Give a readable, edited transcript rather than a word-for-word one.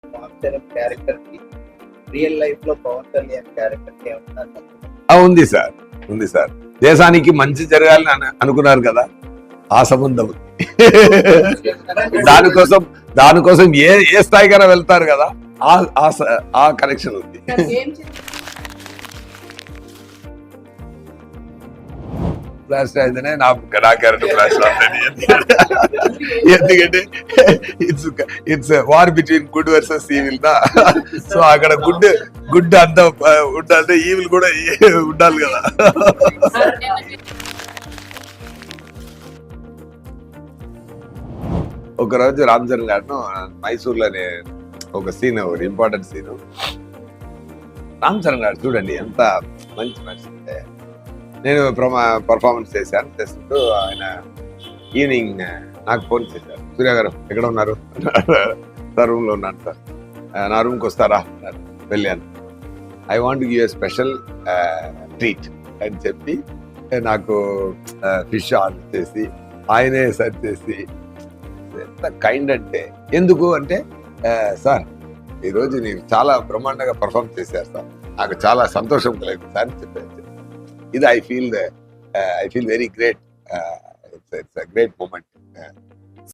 Pawan Charan character కి real life లో Pawan Kalyan character కి ఏమన్నా ఉంది సార్, ఉంది సార్. దేశానికి మంచి జరగాలని అనుకున్నారు కదా, ఆ సంబంధం ఉంది. దానికోసం ఏ స్థాయికైనా వెళ్తారు కదా, ఆ కనెక్షన్ ఉంది. ఫ్లాష్ అయితేనే నా క్యారెక్టర్ ఫ్లాష్ అవుతుంది. ఎందుకంటే it's war between good versus evil దా. సో అక్కడ గుడ్ అంతా ఉండాలంటే ఈవిల్ కూడా ఉండాలి కదా. ఒకరోజు రామ్ చరణ్ గారు మైసూర్లోనే ఒక సీన్, ఒక ఇంపార్టెంట్ సీన్. రామ్ చరణ్ గారు చూడండి ఎంత మంచి మనిషి అంటే, నేను పర్ఫార్మెన్స్ చేస్తుంటూ ఆయన ఈవినింగ్ నాకు ఫోన్ చేశారు, సూర్య గారు ఎక్కడ ఉన్నారు? సార్ రూమ్లో ఉన్నాను సార్, నా రూమ్కి వస్తారా అన్నారు. వెళ్ళాను. I want give a special treat అని చెప్పి నాకు ఫిష్ ఆర్డర్ చేసి ఆయనే సర్వ్ చేసి, ఎంత కైండ్ అంటే. ఎందుకు అంటే, సార్ ఈరోజు నేను చాలా బ్రహ్మాండంగా పర్ఫార్మ్ చేశారు సార్, నాకు చాలా సంతోషం కలిగింది సార్ అని చెప్పారు. ఇది I feel very great. It's great moment.